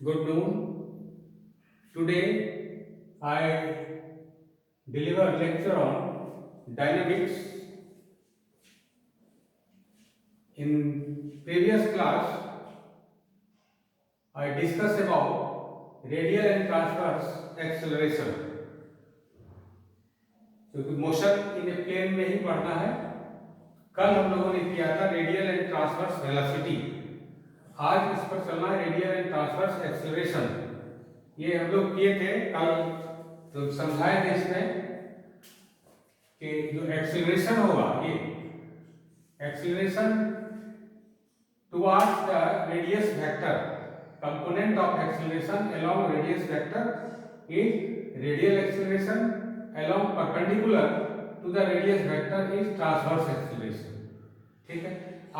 Good noon. Today I deliver lecture on dynamics. In previous class I discussed about radial and transverse acceleration. क्योंकि motion in A plane में ही पढ़ना है। कल हम लोगों ने किया था रेडियल एंड ट्रांसवर्स वेलोसिटी। आज इस पर चलना है रेडियल एंड ट्रांसवर्स एक्सेलरेशन। ये हम लोग किए थे कल, तो समझाए थे इसमें कि जो एक्सेलरेशन होगा, ये acceleration towards the radius vector, component of acceleration along radius vector is radial acceleration, along perpendicular to the radius vector is transverse acceleration. ठीक है,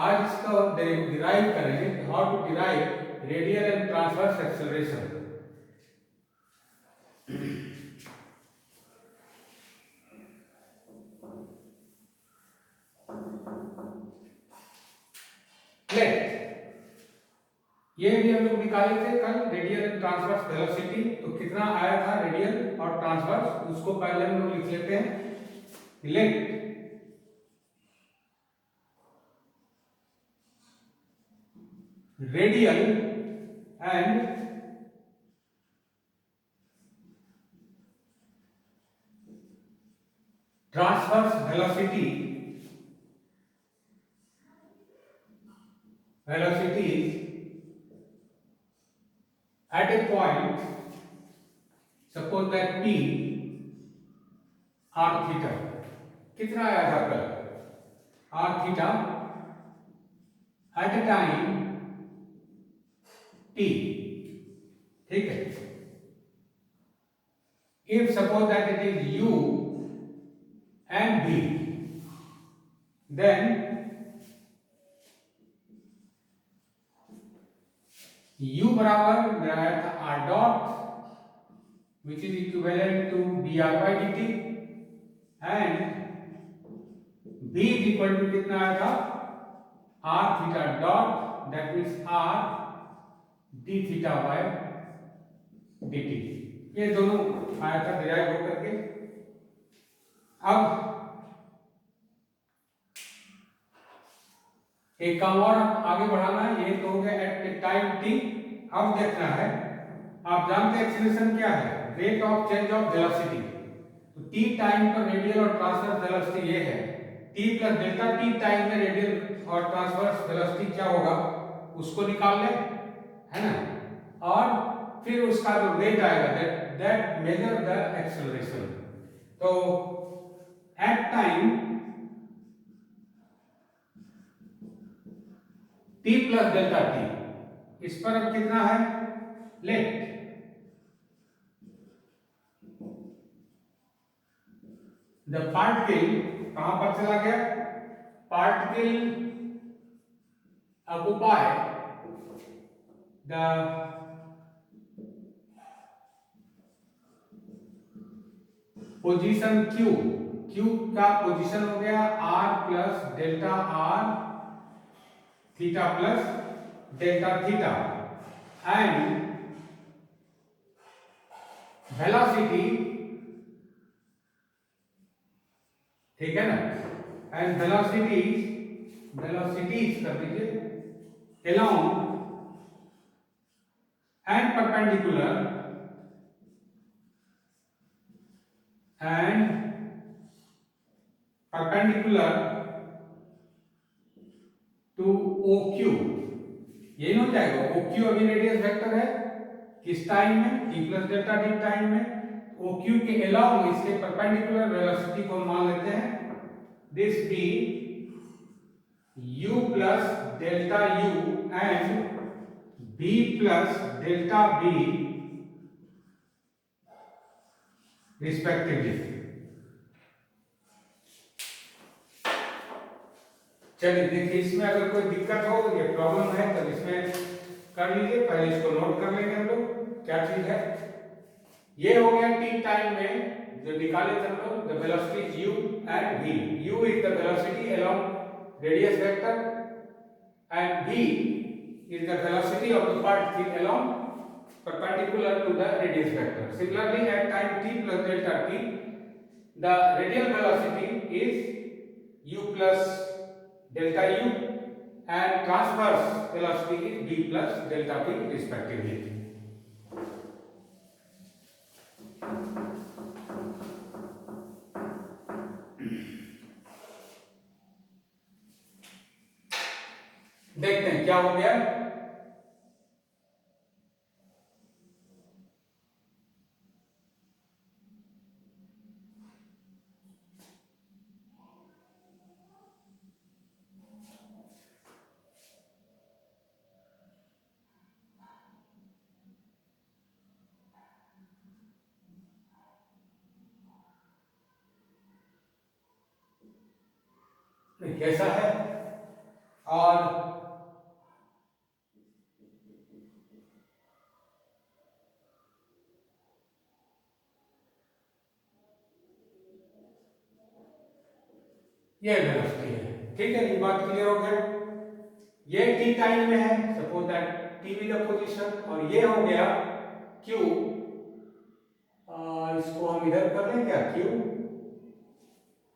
आज इसका डिराइव करेंगे, how to derive radial and transverse acceleration. ये भी हम लोग निकाले थे कल रेडियल एंड ट्रांसवर्स वेलोसिटी। तो कितना आया था रेडियल और ट्रांसवर्स, उसको पहले हम लोग लिख लेते हैं। Let radial and transverse velocities at a point, suppose that p r theta, कितना आया था कल r theta at a time t, ठीक है। if suppose that it is u and v, then u बराबर मेरा आया था r dot which is equivalent to dr by dt and b is equal to कितना आया था r theta dot, that means r d theta by dt। ये दोनों आया था डिराइव होकर के। अब एक काम और आगे बढ़ाना है, ये तो हो गया एट टाइम t। अब देखना है, आप जानते हैं एक्सेलरेशन क्या है, rate of change of velocity. तो t टाइम पर रेडियल और ट्रांसवर्स वेलोसिटी ये है, t plus delta t time में रेडियल और ट्रांसवर्स वेलोसिटी क्या होगा उसको निकाल ले, है ना। और फिर उसका जो रेट आएगा दैट मेजर द एक्सेलरेशन। तो at time t plus delta t, इस पर अब कितना है, लेट द पार्टिकल कहां पर चला गया, particle occupy the position q, q का पोजीशन हो गया r plus delta r theta plus delta theta, and velocity, ठीक है ना, एंड वेलोसिटीज कर दीजिए along and perpendicular to OQ। यही हो जाएगा, OQ अभी रेडियस वेक्टर है किस टाइम में, t plus delta t time में। OQ के अलावा इसके परपेंडिकुलर वेलोसिटी को मान लेते हैं this be u plus delta u and b plus delta b respectively. चलिए देखिए, इसमें अगर कोई दिक्कत हो या प्रॉब्लम है तो इसमें कर लीजिए, पहले इसको नोट कर लेंगे हम लोग क्या चीज है। ये हो गया t टाइम में जो निकाले थे हम लोग, the velocity u and v। u is the velocity along radius vector and v is the velocity of the particle along perpendicular to the radius vector. Similarly, at time t plus delta t, the radial velocity is u plus delta u and transverse velocity is v plus delta v respectively. देखते हैं क्या हो गया। कैसा है और ये velocity है। ठीक है, ये बात क्लियर हो गया। ये t टाइम में है, suppose that t be the position, और ये हो गया q। इसको हम इधर कर लें क्या, q।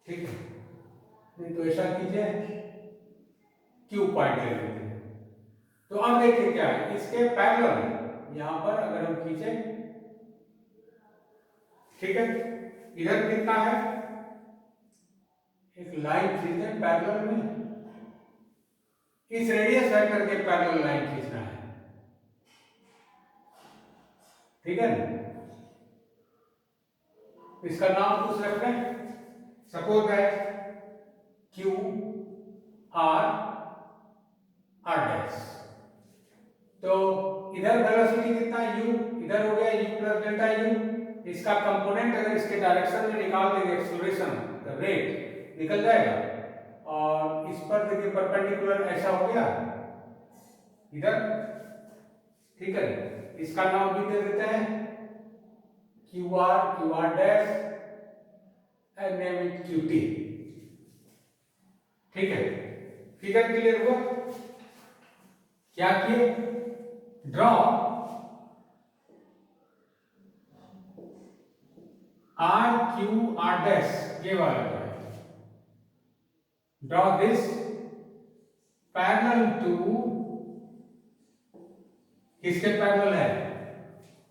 ठीक है, नहीं तो ऐसा कीजिए, q पॉइंट ले लेते हैं। तो अब देखिए क्या है, इसके पैरेलल यहां पर अगर हम खींचे, ठीक है, इधर कितना है, एक लाइन खींचते हैं पैरेलल में, इस रेडियस वेक्टर के पैरेलल लाइन खींचना है। ठीक है, इसका नाम कुछ रख लें, suppose that Q R R dash. तो इधर वेलोसिटी कितना u, इधर हो गया u प्लस डेल्टा u। इसका कंपोनेंट अगर इसके डायरेक्शन में निकाल देंगे, एक्सेलरेशन द रेट निकल जाएगा, और इस पर देखिए परपेंडिकुलर ऐसा हो गया इधर। ठीक है, इसका नाम भी दे देते हैं Q R dash and name it Q T. ठीक है, फिगर क्लियर हुआ। क्या किए, draw R Q R dash, ये वाला जो है, ड्रॉ दिस पैरेलल टू, किसके पैरेलल है,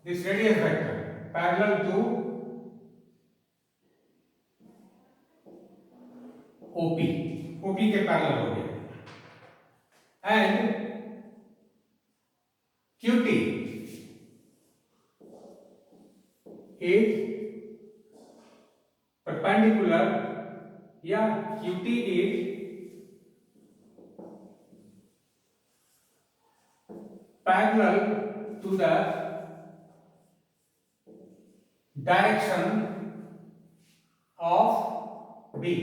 this radius vector parallel to OP, OP के पैरेलल हो गया, एंड QT is perpendicular, या QT is parallel to the direction of B,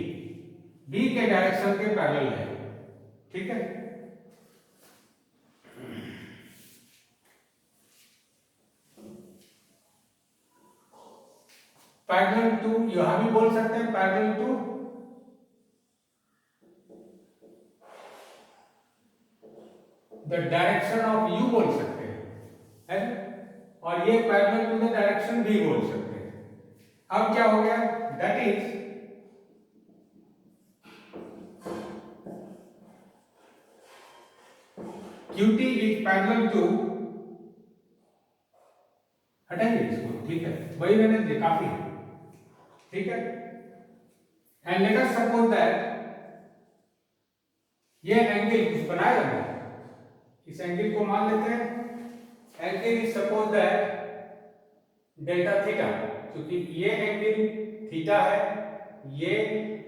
B के डायरेक्शन के पैरेलल है। ठीक है, पैरेलल टू, यहां भी बोल सकते हैं parallel to the direction of U बोल सकते हैं, है, और ये पैरेलल टू द डायरेक्शन भी बोल सकते हैं। अब क्या हो गया, that is QT is parallel to, हटाइए इसको, ठीक है, वही रहने दे, काफी है। ठीक है, and let us suppose that ये एंगल कुछ बनाया हमने, इस एंगल को मान लेते हैं, angle is suppose that delta theta, क्योंकि ये एंगल थीटा है, ये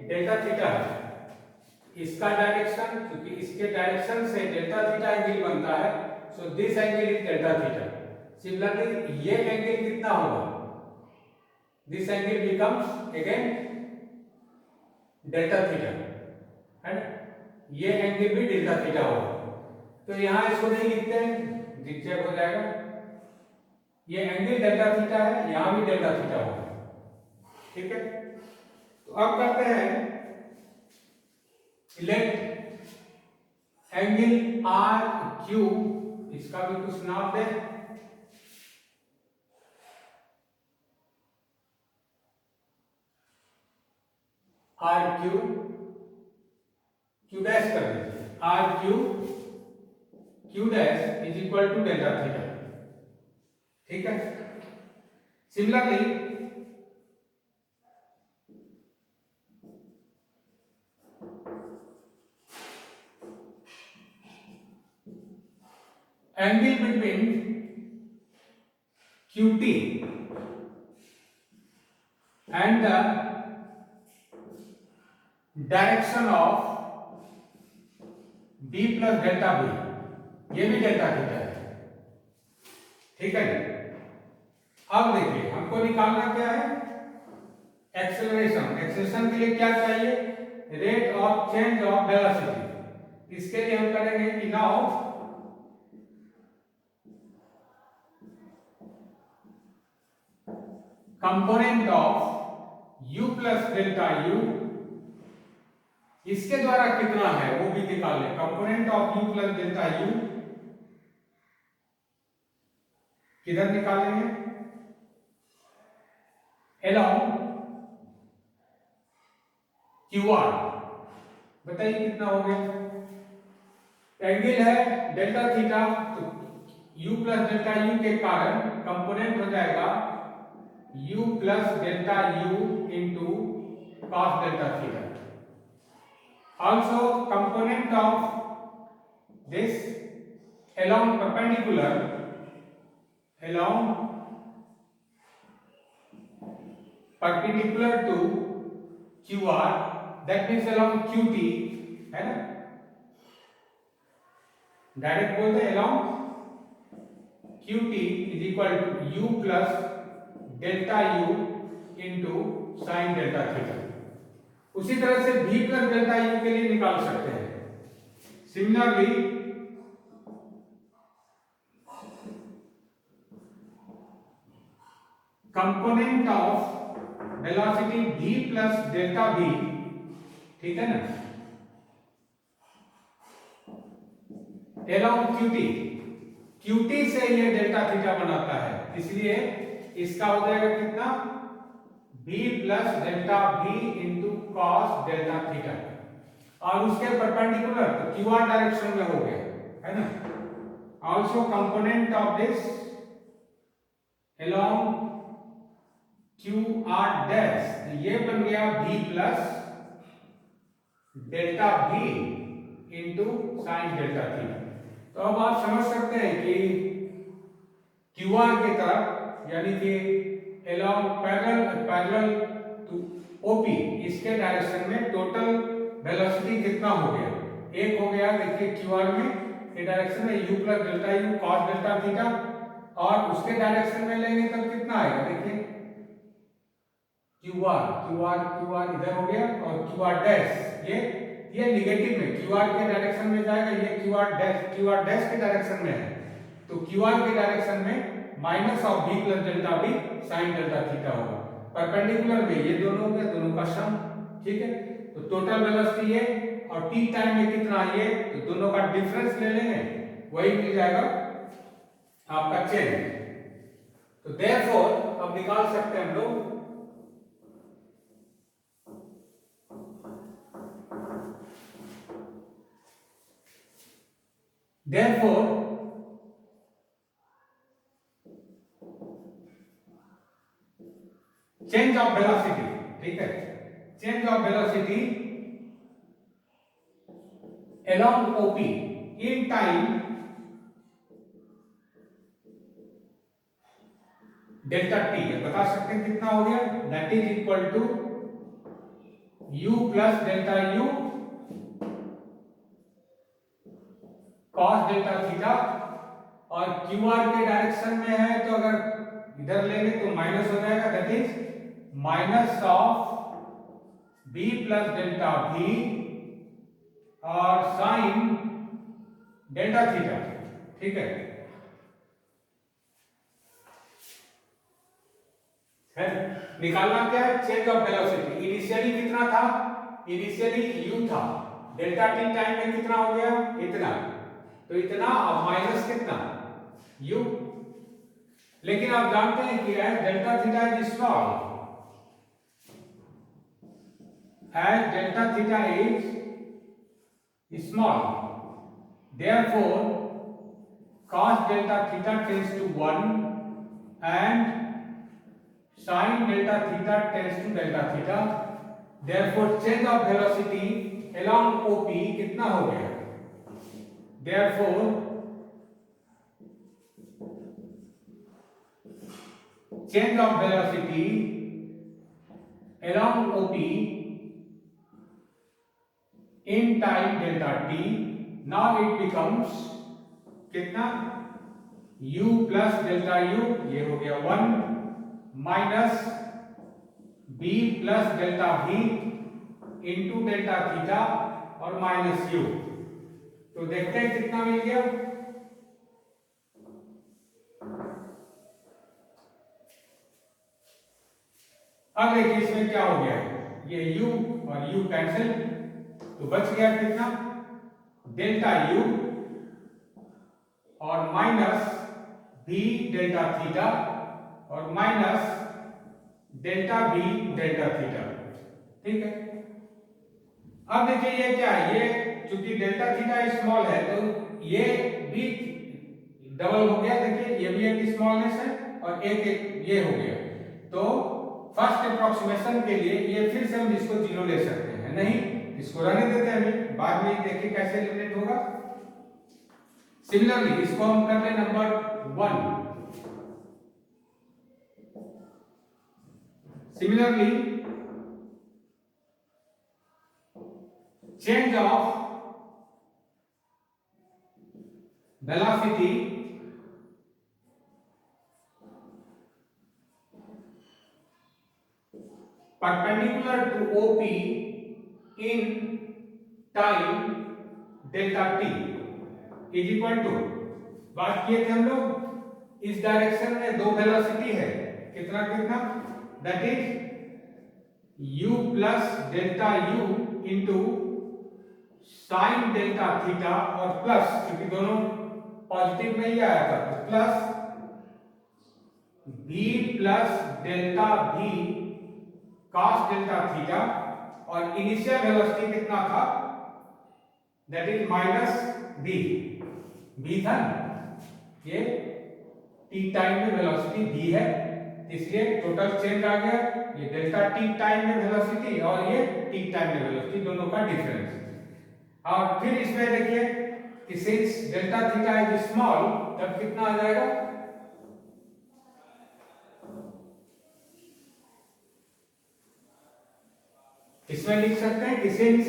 डेल्टा थीटा है, इसका डायरेक्शन, क्योंकि इसके डायरेक्शन से डेल्टा थीटा एंगल बनता है, so this angle is delta theta. Similarly ये एंगल कितना होगा, this angle becomes again delta theta, है ना, ये एंगल भी डेल्टा थीटा होगा। तो यहां इसको नहीं लिखते हैं, जिगजैग हो जाएगा, ये एंगल डेल्टा थीटा है, यहां भी डेल्टा थीटा होगा। ठीक है, तो अब करते हैं, लेट एंगल आर क्यू, इसका भी कुछ नाम दे, आर क्यू क्यू डैश कर दीजिए, R Q Q dash is equal to delta theta. ठीक है। Similarly angle between QT and the direction of B plus delta B, ये भी डेल्टा थीटा है। ठीक है। अब देखिए हमको निकालना क्या है, एक्सेलरेशन। एक्सेलरेशन के लिए क्या चाहिए, rate of change of velocity. इसके लिए हम करेंगे कि now component of u plus delta u, इसके द्वारा कितना है वो भी निकाल लें। Component of u plus delta u किधर निकालेंगे, अलोंग QR। बताइए कितना हो गया, एंगल है डेल्टा थीटा, तो u प्लस डेल्टा u के कारण कंपोनेंट हो जाएगा u plus delta u into cos delta theta. Also component of this along perpendicular to QR, that means along QT, है ना, डायरेक्ट बोलते हैं along QT is equal to u plus delta u into sine delta theta. उसी तरह से v plus delta u के लिए निकाल सकते हैं। Similarly component of velocity v plus delta v, ठीक है ना, along QT से ये डेल्टा थीटा बनाता है, इसलिए इसका हो जाएगा कितना, v plus delta v into cos delta theta. और उसके परपेंडिकुलर तो QR डायरेक्शन में हो गया, है ना। Also component of this along QR dash, ये बन गया v plus delta v into sine delta theta. तो अब आप समझ सकते हैं कि QR की तरफ यानी कि along पैरेलल टू OP, इसके डायरेक्शन में टोटल वेलोसिटी कितना हो गया, एक हो गया देखिए QR में के डायरेक्शन में u plus delta u cos delta theta, और उसके डायरेक्शन में लेंगे तब कितना आएगा, देखिए QR इधर हो गया, और QR डैश ये निगेटिव में QR के डायरेक्शन में जाएगा, ये QR डैश के डायरेक्शन में है, तो QR के डायरेक्शन में minus of v plus delta v sine delta theta होगा। परपेंडिकुलर में ये दोनों हो गया, दोनों का सम। ठीक है, तो टोटल वेलोसिटी ये और t टाइम में कितना ये, तो दोनों का डिफरेंस ले लेंगे, वही मिल जाएगा आपका चेंज। तो देयरफॉर अब निकाल सकते हैं हम लोग therefore चेंज ऑफ वेलोसिटी, ठीक है, change of velocity along OP in time delta t, बता सकते हैं कितना हो गया, that is equal to u plus delta u cos delta theta, और QR के डायरेक्शन में है तो अगर इधर लेंगे तो माइनस हो जाएगा, that is minus of b plus delta v और साइन डेल्टा थीटा। ठीक है, निकालना क्या है, चेंज ऑफ वेलोसिटी। इनिशियली कितना था, इनिशियली u था, डेल्टा t टाइम में कितना हो गया, इतना, तो इतना और माइनस कितना u। लेकिन आप जानते हैं कि as delta theta is small as delta theta is small, therefore cos delta theta tends to 1 and sin delta theta tends to delta theta. Therefore change of velocity along OP कितना हो गया? Therefore change of velocity along OP in time delta t, now it becomes कितना? u plus delta u, ये हो गया 1 minus b plus delta v into delta theta और minus u। तो देखते हैं कितना मिल गया। अब देखिए इसमें क्या हो गया, ये u और u कैंसिल, तो बच गया कितना? डेल्टा u और माइनस v डेल्टा थीटा और minus delta b delta theta. ठीक है, अब देखिए ये क्या है, ये चूंकि डेल्टा थीटा स्मॉल है तो ये भी डबल हो गया। देखिए ये भी एक स्मॉलनेस है और एक ये हो गया। तो फर्स्ट अप्रोक्सीमेशन के लिए ये फिर से हम इसको जीरो ले सकते हैं, नहीं इसको रहने देते हैं, अभी बाद में देखिए कैसे एलिमिनेट होगा। सिमिलरली इसको हम कर ले number 1। Similarly, change of velocity perpendicular to OP in time delta t is equal to, बात किए थे हम लोग इस डायरेक्शन में दो वेलोसिटी है, कितना कितना, that is u plus delta u into sin delta theta और प्लस, क्योंकि दोनों पॉजिटिव में ही आया था, तो plus v plus delta v cos delta theta और इनिशियल वेलोसिटी कितना था, that is माइनस v था, ये t टाइम में वेलोसिटी v है, इसलिए टोटल चेंज आ गया। ये डेल्टा टी टाइम में वेलोसिटी और ये टी टाइम में वेलोसिटी दोनों का डिफरेंस। और फिर इसमें देखिए कि since delta theta is small, तब कितना आ जाएगा, इसमें लिख सकते हैं कि since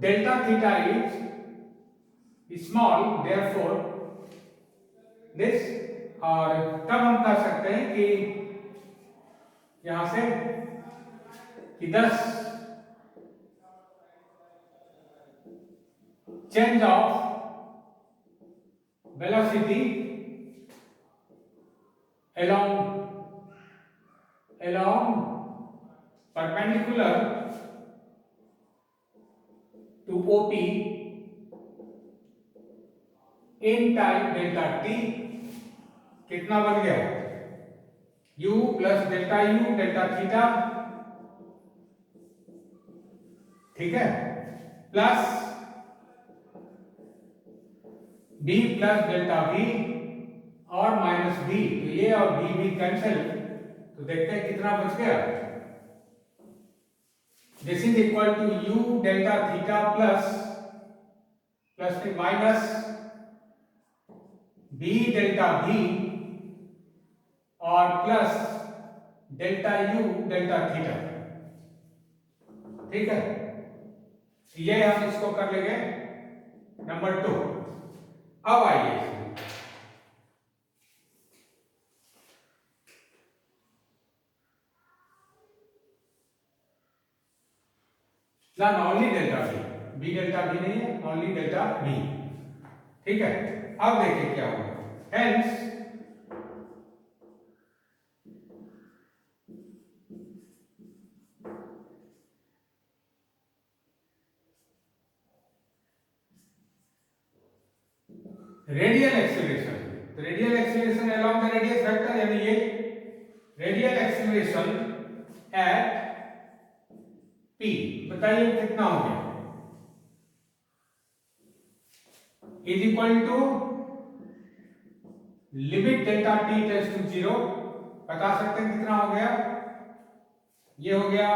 delta theta is small therefore this, और तब हम कह सकते हैं कि यहां से कि 10 change of velocity along perpendicular to OP in time delta t कितना बन गया, u plus delta u delta theta, ठीक है, plus b plus delta v और माइनस b, तो ये और b भी कैंसिल, तो देखते हैं कितना बच गया। This is equal to u delta theta plus फिर माइनस b डेल्टा v और plus delta u delta theta. ठीक है, ये हम इसको कर लेंगे नंबर 2। अब आइए only delta v delta v नहीं है, ओनली डेल्टा v। ठीक है, अब देखिए क्या होगा, हेंस रेडियल एक्सीलरेशन, तो radial acceleration along the radius vector, यानी ये रेडियल एक्सीलरेशन एट पी, बताइए कितना हो गया, is equal to limit delta T tends to 0, बता सकते हैं कितना हो गया, ये हो गया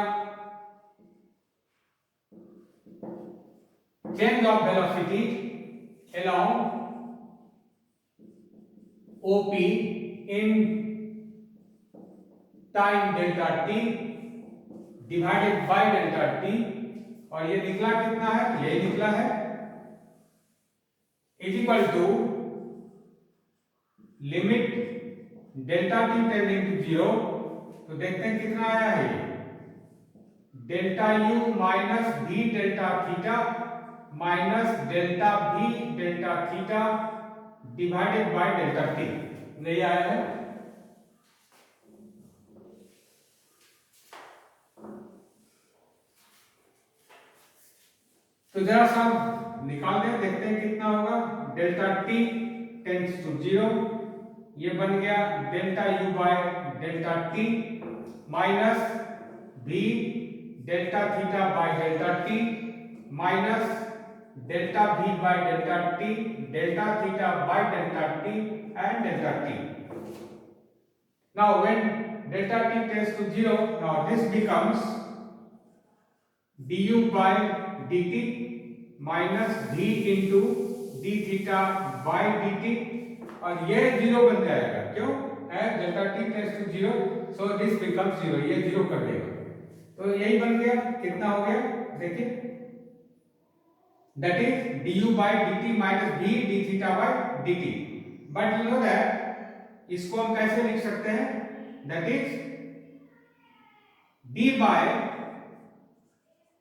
change of velocity along OP in time delta t divided by delta t, और ये निकला कितना है, ये निकला है is equal to limit delta T tending to 0, तो देखते हैं कितना आया है, delta U minus V delta theta minus delta V delta theta divided by delta T, नहीं आया है। तो जरा सा निकाल दें, देखते हैं कितना होगा, डेल्टा टी टेंड्स टू 0, ये बन गया delta U bye delta T minus V delta theta by delta T minus delta we bye delta T delta theta by delta T and delta T. Now when delta t tends to 0, now this becomes du by dt minus v into d theta by dt, और ये 0 बन जाएगा, क्यों, as delta t tends to 0, so this becomes 0, ये 0 कर देगा, तो यही बन गया, कितना हो गया देखिए, that is du by dt minus v d theta by dt, but you know that इसको हम कैसे लिख सकते हैं, that is d by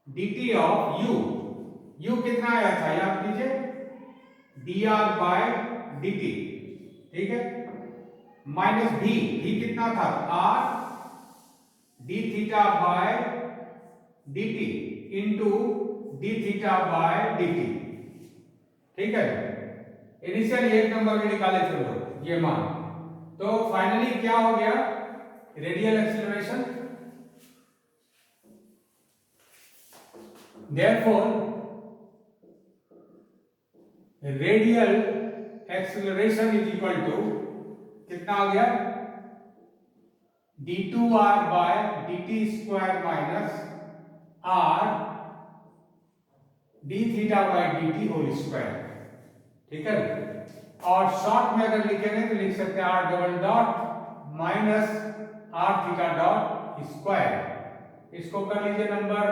dt of u कितना आया था याद कीजिए, dr by dt, ठीक है, माइनस v कितना था r d theta by dt into d theta by dt, ठीक है, इनिशियल एक नंबर में निकाले थे लोग ये मान, तो फाइनली क्या हो गया, radial acceleration, therefore radial acceleration is equal to कितना हो गया, d2r by dt square minus r d theta by dt whole square, ठीक है, और शॉर्ट में अगर लिखेंगे तो लिख सकते हैं r double dot minus r theta dot square, इसको कर लीजिए नंबर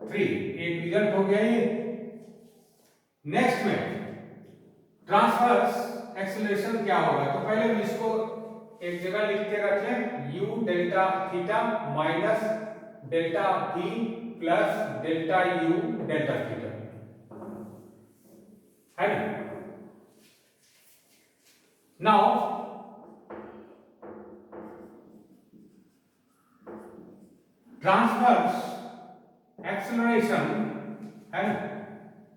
3, एक रिजल्ट हो गया ये। नेक्स्ट में ट्रांसवर्स एक्सीलरेशन क्या होगा, तो पहले इसको एक जगह लिख के रख लें, u delta theta minus delta v plus delta u delta theta, है ना। Now transverse acceleration and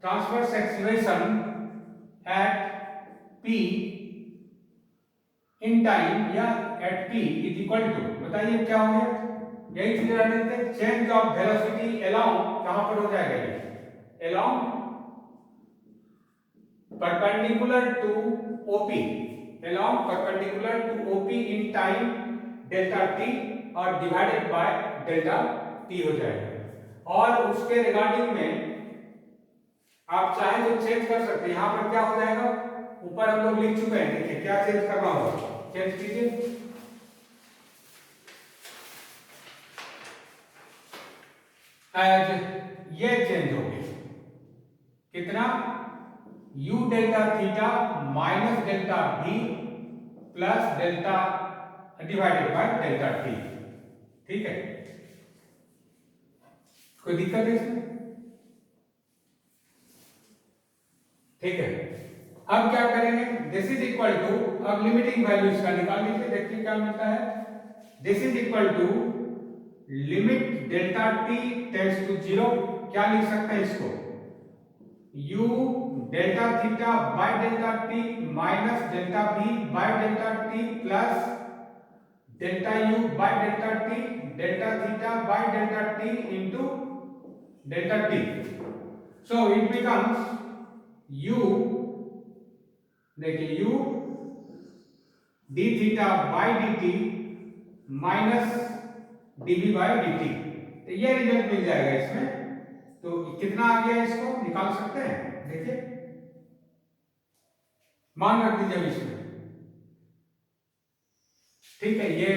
transverse acceleration at p in time या at p is equal to, बताइए क्या हो गया, यही चीज रहने थे, चेंज ऑफ वेलोसिटी along, कहां पर हो जाएगा ये, along perpendicular to OP, along perpendicular to OP in time delta t और divided by delta t हो जाएगा, और उसके रिगार्डिंग में आप चाहे तो चेंज कर सकते हैं, यहां पर क्या हो जाएगा, ऊपर हम लोग लिख चुके हैं, देखिए क्या चेंज करना होगा, चेंज कीजिए, एज ये चेंज हो गया, कितना, u delta theta minus delta v plus delta divided by delta t, ठीक है, कोई दिक्कत है इसमें, ठीक है। अब क्या करेंगे, दिस इज इक्वल टू, अब लिमिटिंग वैल्यू इसका निकाल लीजिए, देखिए क्या मिलता है, this is equal to limit delta t tends to 0, क्या लिख सकते हैं इसको, u delta theta by delta t minus delta v by delta t plus delta u by delta t delta theta by delta t into delta t. So it becomes u, देखिए u d theta by dt minus dv by dt, तो ये result मिल जाएगा इसमें। तो कितना आ गया इसको निकाल सकते हैं, देखिए मान रख दीजिए इसमें, ठीक है। ये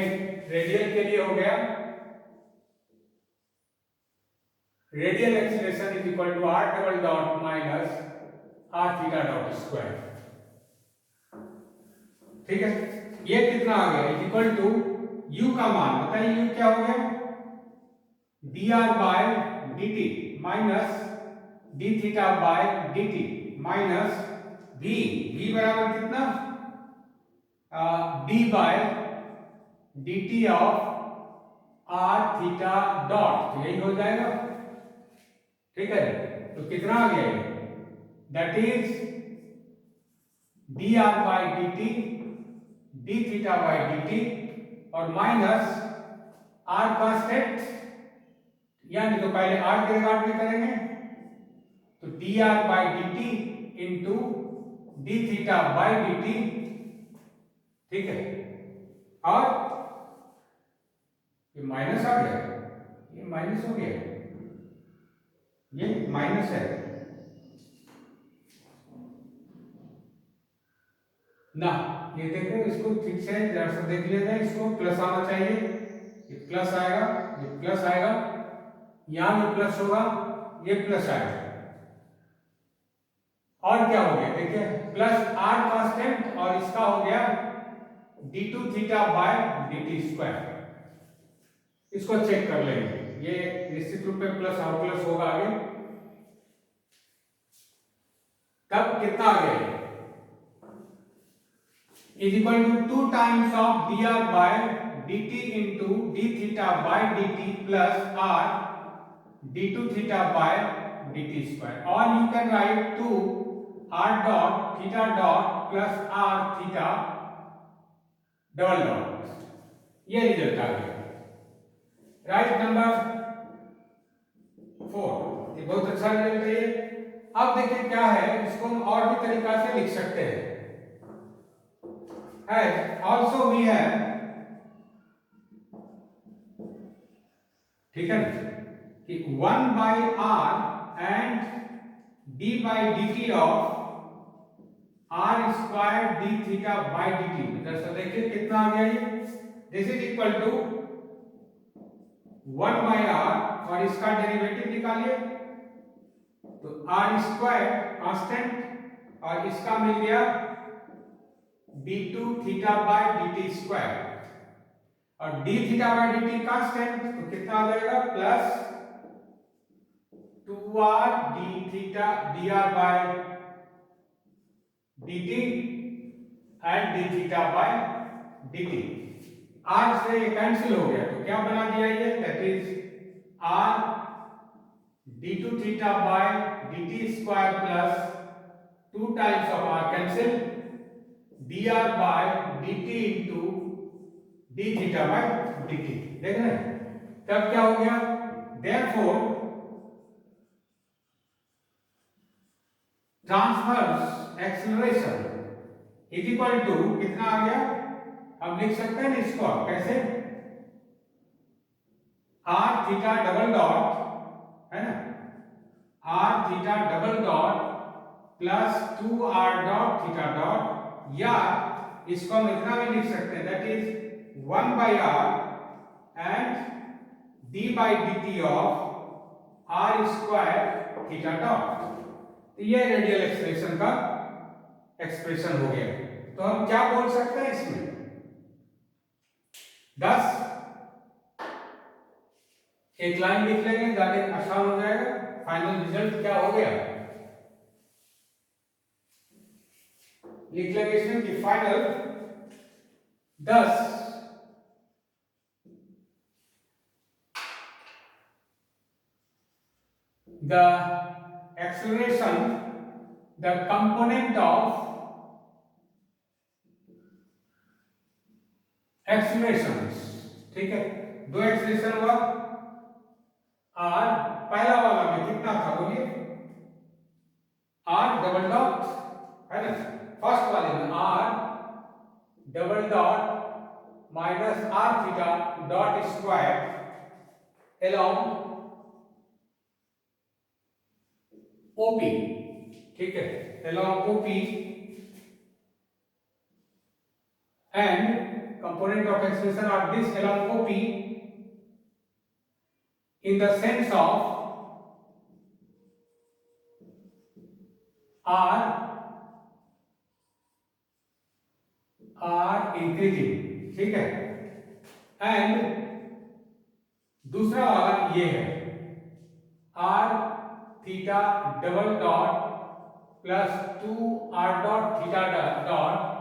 रेडियल के लिए हो गया, radial acceleration is equal to r double dot minus r theta dot square, ठीक है। ये कितना आ गया इज इक्वल टू u का मान बताइए, u क्या हो गया, dr by dt minus d theta by dt minus v बराबर कितना, d by dt of r theta dot, यही हो जाएगा, ठीक है। तो कितना आ गया, that is dr by dt d theta by dt और माइनस r कांस्टेंट, यानी तो पहले r के रिगार्ड में करेंगे, तो dr by dt into d theta by dt, ठीक है। और ये माइनस आ गया, ये माइनस हो गया, ये माइनस है ना, ये देखो इसको ठीक से जरा सा देख लिया जाए, इसको प्लस आना चाहिए, ये प्लस आएगा, ये प्लस आएगा, यहां भी प्लस होगा, ये प्लस आएगा, और क्या हो गया देखिए, प्लस r कांस्टेंट और इसका हो गया d2 theta by dt square, इसको चेक कर लेंगे, ये निश्चित रूप में प्लस और प्लस होगा आगे, तब कितना आ गया, is equal to 2 times of dr by dt into d theta by dt plus r d2 theta by dt square, और you can write 2 r dot theta dot plus r theta double dot, ये result आ गया, right number 4, ये बहुत अच्छा result है। अब देखिए क्या है, इसको हम और भी तरीका से लिख सकते हैं, ऑल्सो वी है, ठीक है, कि 1 by r and d by dt of r square d theta by dt, जैसा देखिए कितना आ गया ये, this is equal to 1 by r और इसका डेरिवेटिव निकालिए, तो r स्क्वायर कांस्टेंट और इसका मिल गया d2 theta by dt square, और d theta by dt constant, तो कितना आ जाएगा plus 2r d theta dr by dt and d theta by dt, r से ये कैंसिल हो गया, तो क्या बना दिया ये, दैट इज r d2 theta by dt square plus 2 times of r cancel dr by dt into d theta by dt, देख रहे हैं, तब क्या हो गया, therefore transverse acceleration is equal to कितना आ गया, हम लिख सकते हैं इसको कैसे, r थीटा डबल डॉट है ना, r theta double dot plus 2r dot theta dot, या इसको हम इतना भी लिख सकते हैं, that is 1 by r and d by dt of r square theta dot, तो ये रेडियल एक्सप्रेशन का एक्सप्रेशन हो गया। तो हम क्या बोल सकते हैं इसमें, 10 एक लाइन लिख लेंगे, ज्यादा आसान हो जाएगा, फाइनल रिजल्ट क्या हो गया लिख लेंगे इसमें कि final 10 the acceleration, the component of accelerations, ठीक है, दो एक्सीलरेशन हुआ, r पहला वाला में डबल डॉट, है ना, फर्स्ट वाले में R double dot minus R theta dot square along OP, ठीक है, along OP and component of expression of this along OP in the sense of R increasing, ठीक है, एंड दूसरा वाला ये है R theta double dot plus 2R dot theta dot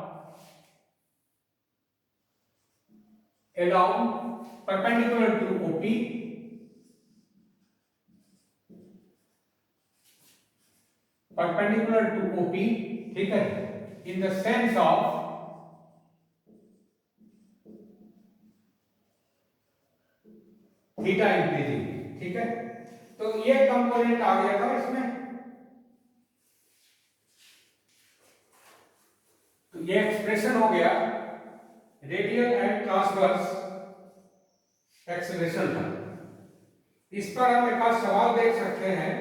along perpendicular to OP ठीक है, in the sense of theta increasing, ठीक है। तो ये कंपोनेंट आ गया था इसमें, तो ये एक्सप्रेशन हो गया रेडियल एंड ट्रांसवर्स एक्सेलरेशन का। इस पर हम एक सवाल देख सकते हैं,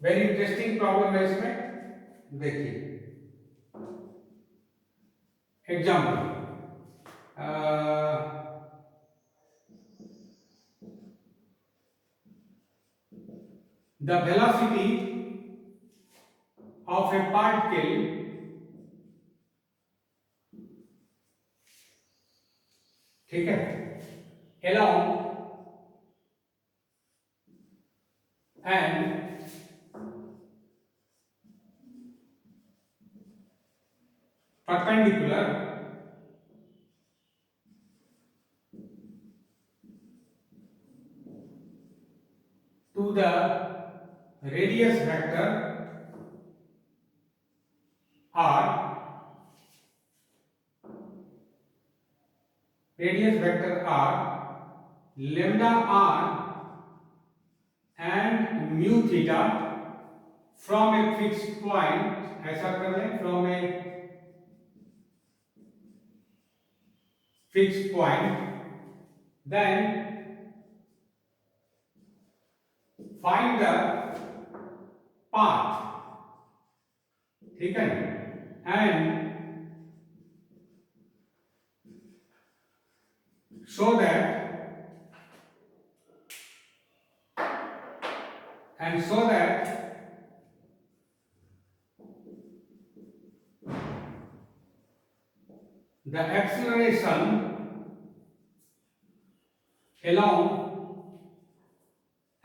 वेरी इंटरेस्टिंग प्रॉब्लम है इसमें, देखिए example, the velocity of A particle ठीक है along and perpendicular to the radius vector r, lambda r and mu theta from a fixed point, ऐसा कर लें, from a fixed point, then find the path, ठीक है, and so that the acceleration along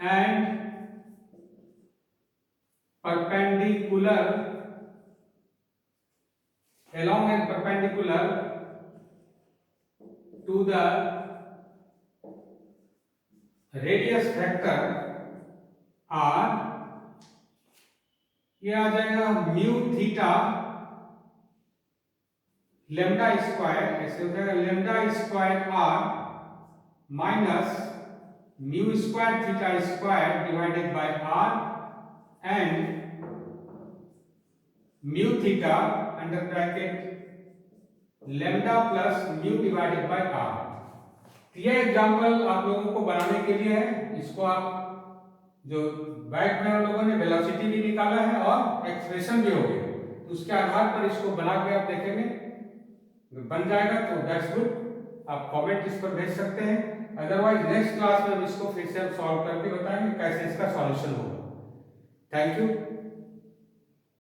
and perpendicular to the radius vector r, ये आ जाएगा mu theta lambda square, ऐसे हो जाएगा lambda square R minus mu square theta square divided by R and mu theta under bracket lambda plus mu divided by R. ये example आप लोगों को बनाने के लिए है, इसको आप जो बैक में हम लोगों ने वेलोसिटी भी निकाला है और एक्सप्रेशन भी हो गया, तो उसके आधार पर इसको बना के आप देखेंगे, बन जाएगा तो दैट्स गुड, आप कमेंट इस पर भेज सकते हैं। अदरवाइज नेक्स्ट क्लास में हम इसको फिर से सॉल्व करके बताएंगे कैसे इसका सॉल्यूशन होगा। Thank you.